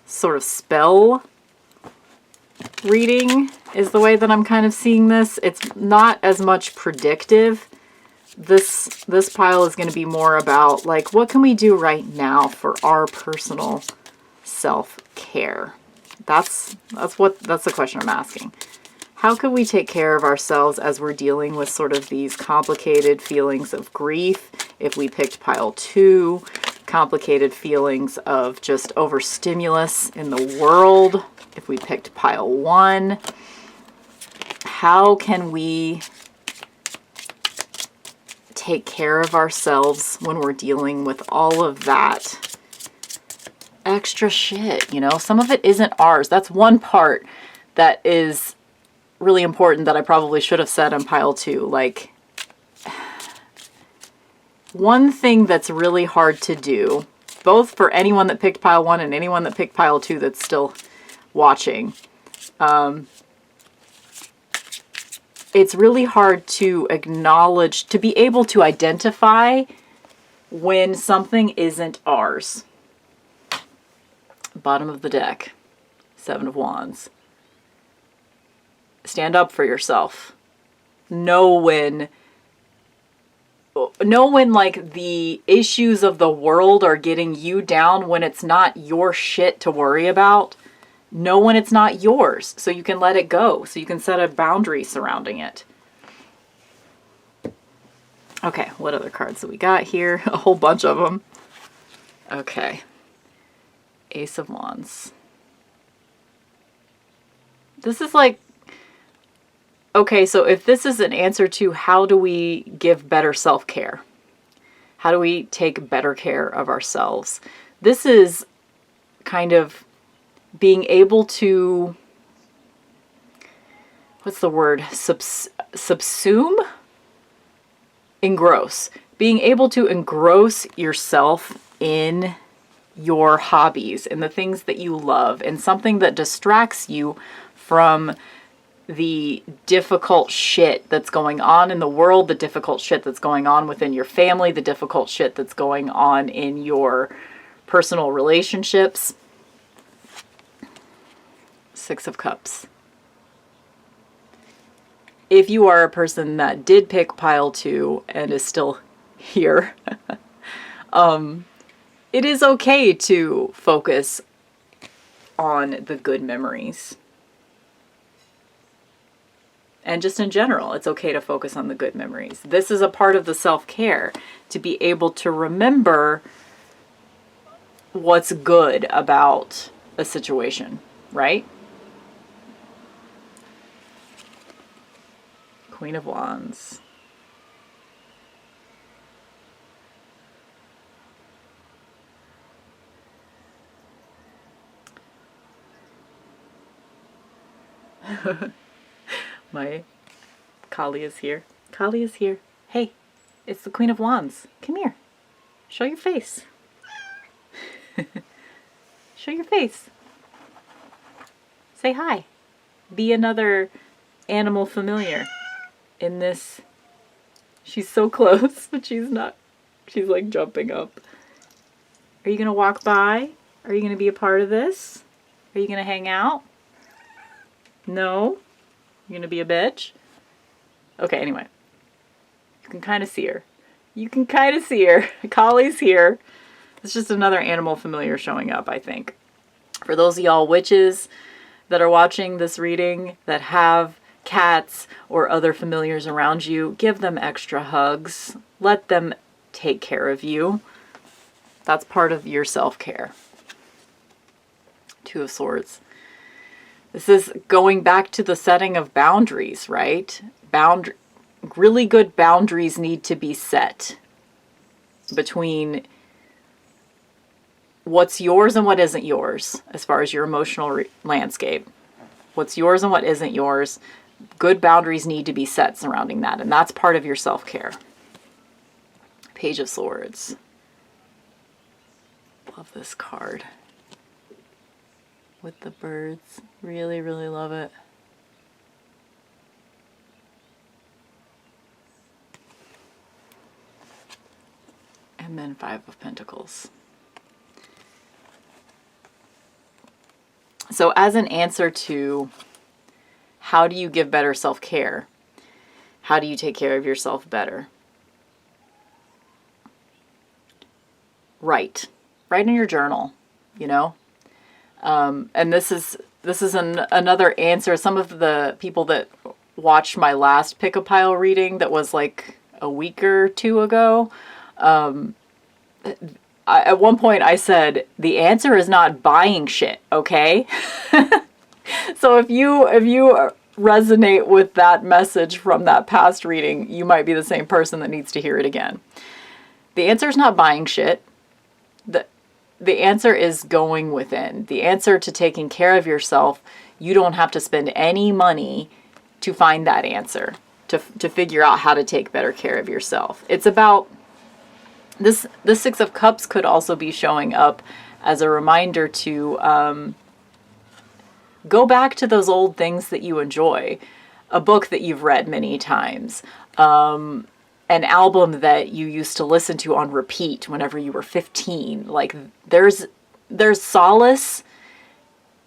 sort of spell reading is the way that I'm kind of seeing this. It's not as much predictive. This pile is going to be more about like, what can we do right now for our personal self-care? That's the question I'm asking. How can we take care of ourselves as we're dealing with sort of these complicated feelings of grief? If we picked pile 2, complicated feelings of just overstimulus in the world. If we picked pile 1, how can we take care of ourselves when we're dealing with all of that extra shit? You know, some of it isn't ours. That's one part that is really important that I probably should have said on pile 2. Like, one thing that's really hard to do, both for anyone that picked pile 1 and anyone that picked pile 2 that's still watching, it's really hard to acknowledge, to be able to identify when something isn't ours. Bottom of the deck, 7 of Wands. Stand up for yourself. Know when like the issues of the world are getting you down, when it's not your shit to worry about. Know when it's not yours so you can let it go, so you can set a boundary surrounding it. Okay, what other cards do we got here? A whole bunch of them. Okay. Ace of Wands. This is like, okay, so if this is an answer to how do we give better self-care? How do we take better care of ourselves? This is kind of being able to, what's the word? Subsume? Engross. Being able to engross yourself in your hobbies and the things that you love and something that distracts you from the difficult shit that's going on in the world, the difficult shit that's going on within your family, the difficult shit that's going on in your personal relationships. 6 of Cups. If you are a person that did pick pile 2 and is still here, it is okay to focus on the good memories. And just in general, it's okay to focus on the good memories. This is a part of the self-care, to be able to remember what's good about a situation, right? Queen of Wands. My Kali is here. Kali is here. Hey, it's the Queen of Wands. Come here. Show your face. Show your face. Say hi. Be another animal familiar in this. She's so close, but she's not. She's like jumping up. Are you going to walk by? Are you going to be a part of this? Are you going to hang out? No? You're going to be a bitch? Okay, anyway. You can kind of see her. You can kind of see her. Kali's here. It's just another animal familiar showing up, I think. For those of y'all witches that are watching this reading that have cats or other familiars around you, give them extra hugs. Let them take care of you. That's part of your self-care. 2 of Swords. This is going back to the setting of boundaries, right? really good boundaries need to be set between what's yours and what isn't yours as far as your emotional landscape. What's yours and what isn't yours. Good boundaries need to be set surrounding that, and that's part of your self-care. Page of Swords. Love this card. With the birds. Really, really love it. And then Five of Pentacles. So as an answer to how do you give better self-care? How do you take care of yourself better? Write in your journal, you know? And this is another answer. Some of the people that watched my last Pick a Pile reading that was like a week or two ago, at one point I said, the answer is not buying shit, okay? So if you resonate with that message from that past reading, you might be the same person that needs to hear it again. The answer is not buying shit. The answer is going within. The answer to taking care of yourself, you don't have to spend any money to find that answer, to figure out how to take better care of yourself. It's about this. The Six of Cups could also be showing up as a reminder to go back to those old things that you enjoy, a book that you've read many times, an album that you used to listen to on repeat whenever you were 15. Like there's solace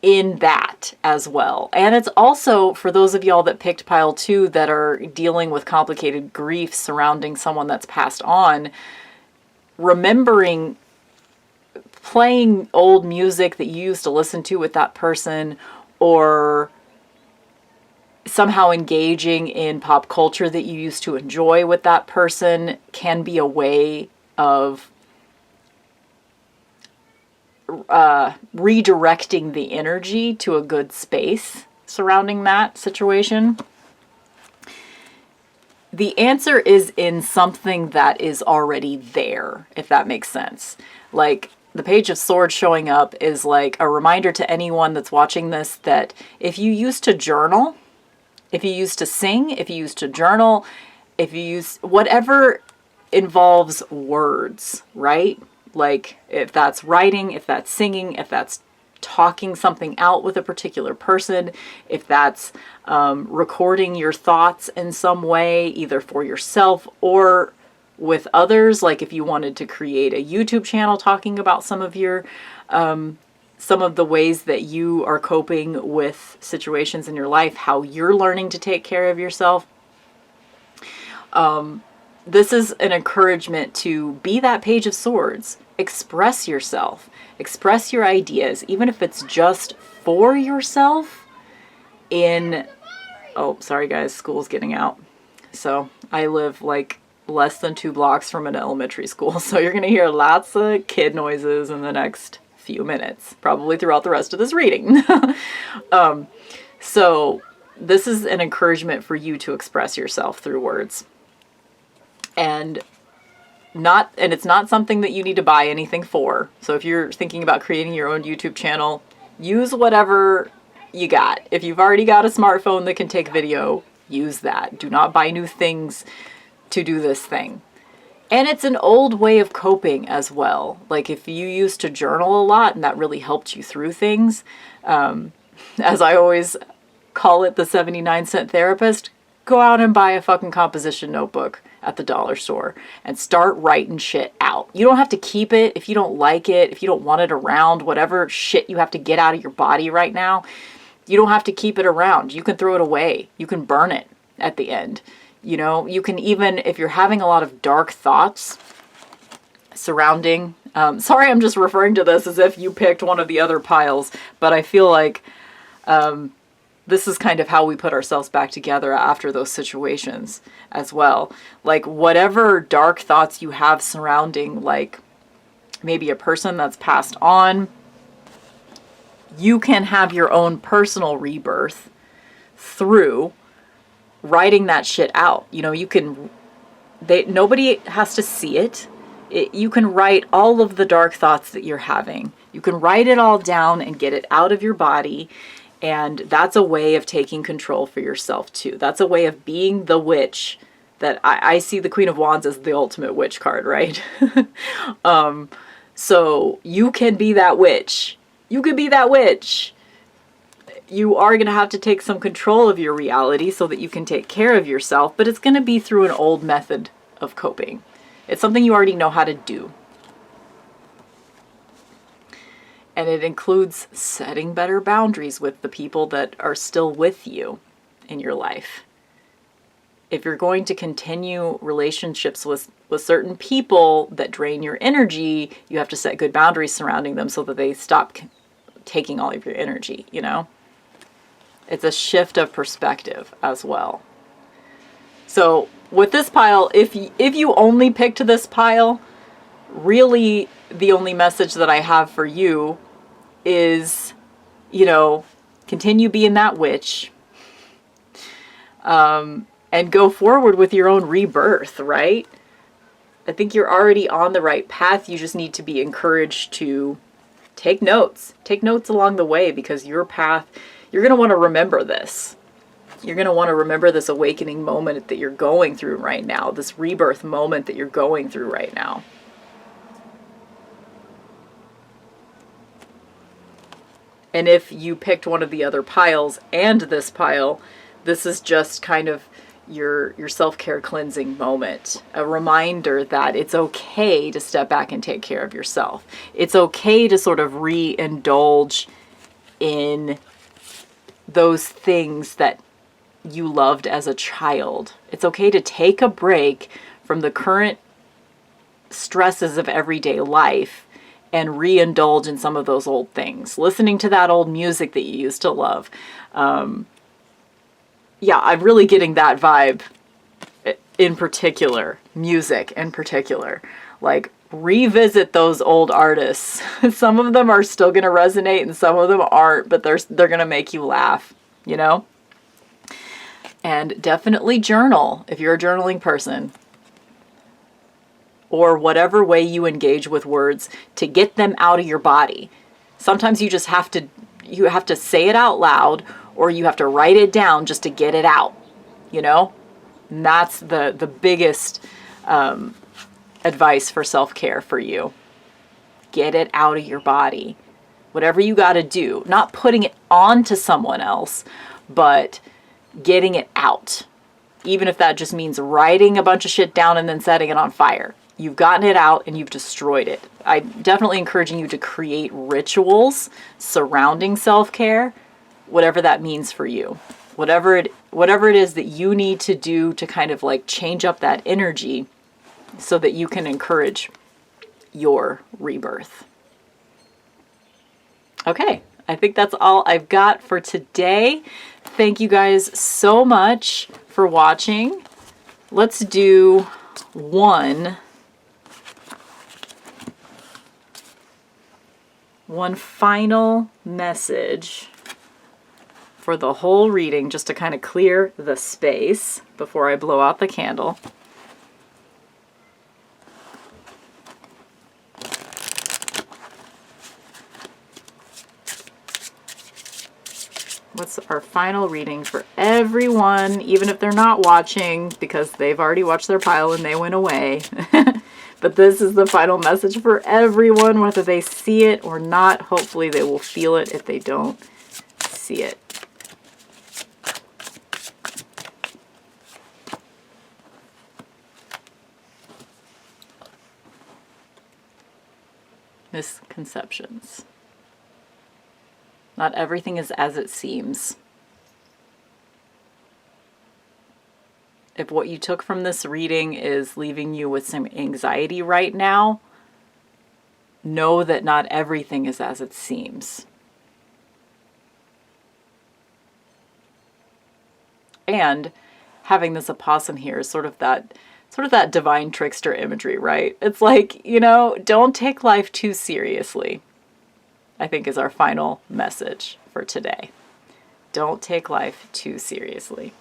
in that as well. And it's also for those of y'all that picked pile 2 that are dealing with complicated grief surrounding someone that's passed on, remembering playing old music that you used to listen to with that person, or somehow engaging in pop culture that you used to enjoy with that person can be a way of redirecting the energy to a good space surrounding that situation. The answer is in something that is already there, if that makes sense. Like the Page of Swords showing up is like a reminder to anyone that's watching this that if you used to journal, if you used to sing, if you used to journal, if you use whatever involves words, right? Like if that's writing, if that's singing, if that's talking something out with a particular person, if that's recording your thoughts in some way, either for yourself or with others, like if you wanted to create a YouTube channel talking about some of your some of the ways that you are coping with situations in your life, how you're learning to take care of yourself. This is an encouragement to be that Page of Swords. Express yourself. Express your ideas, even if it's just for yourself in... Oh, sorry guys, school's getting out. So I live like less than 2 blocks from an elementary school. So you're going to hear lots of kid noises in the next few minutes, probably throughout the rest of this reading. So this is an encouragement for you to express yourself through words. And it's not something that you need to buy anything for. So if you're thinking about creating your own YouTube channel, use whatever you got. If you've already got a smartphone that can take video, use that. Do not buy new things to do this thing. And it's an old way of coping as well. Like if you used to journal a lot and that really helped you through things, as I always call it, the 79-cent therapist, go out and buy a fucking composition notebook at the dollar store and start writing shit out. You don't have to keep it if you don't like it, if you don't want it around, whatever shit you have to get out of your body right now. You don't have to keep it around. You can throw it away. You can burn it at the end. You know, you can even, if you're having a lot of dark thoughts surrounding, sorry, I'm just referring to this as if you picked one of the other piles, but I feel like this is kind of how we put ourselves back together after those situations as well. Like whatever dark thoughts you have surrounding, like maybe a person that's passed on, you can have your own personal rebirth through writing that shit out. You know, nobody has to see it. You can write all of the dark thoughts that you're having. You can write it all down and get it out of your body. And that's a way of taking control for yourself too. That's a way of being the witch that I see the Queen of Wands as the ultimate witch card, right? So you can be that witch. You can be that witch. You are going to have to take some control of your reality so that you can take care of yourself, but it's going to be through an old method of coping. It's something you already know how to do. And it includes setting better boundaries with the people that are still with you in your life. If you're going to continue relationships with certain people that drain your energy, you have to set good boundaries surrounding them so that they stop taking all of your energy, you know? It's a shift of perspective as well. So with this pile, if you only picked this pile, really the only message that I have for you is, you know, continue being that witch. And go forward with your own rebirth, right? I think you're already on the right path. You just need to be encouraged to take notes. Take notes along the way, because your path, you're going to want to remember this. You're going to want to remember this awakening moment that you're going through right now, this rebirth moment that you're going through right now. And if you picked one of the other piles and this pile, this is just kind of your self-care cleansing moment. A reminder that it's okay to step back and take care of yourself. It's okay to sort of re-indulge in those things that you loved as a child. It's okay to take a break from the current stresses of everyday life and re-indulge in some of those old things. Listening to that old music that you used to love. Yeah, I'm really getting that vibe in particular, music in particular. Like, revisit those old artists. Some of them are still going to resonate and some of them aren't, but they're going to make you laugh, you know? And definitely journal if you're a journaling person. Or whatever way you engage with words to get them out of your body. Sometimes you just have to say it out loud, or you have to write it down just to get it out, you know? And that's the biggest advice for self-care for you. Get it out of your body. Whatever you got to do. Not putting it onto someone else, but getting it out. Even if that just means writing a bunch of shit down and then setting it on fire. You've gotten it out and you've destroyed it. I'm definitely encouraging you to create rituals surrounding self-care, whatever that means for you. Whatever it is that you need to do to kind of like change up that energy so that you can encourage your rebirth. Okay, I think that's all I've got for today. Thank you guys so much for watching. Let's do one final message for the whole reading, just to kind of clear the space before I blow out the candle. What's our final reading for everyone, even if they're not watching, because they've already watched their pile and they went away. But this is the final message for everyone, whether they see it or not. Hopefully they will feel it if they don't see it. Misconceptions. Not everything is as it seems. If what you took from this reading is leaving you with some anxiety right now, know that not everything is as it seems. And having this opossum here is sort of that divine trickster imagery, right? It's like, you know, don't take life too seriously, I think is our final message for today. Don't take life too seriously.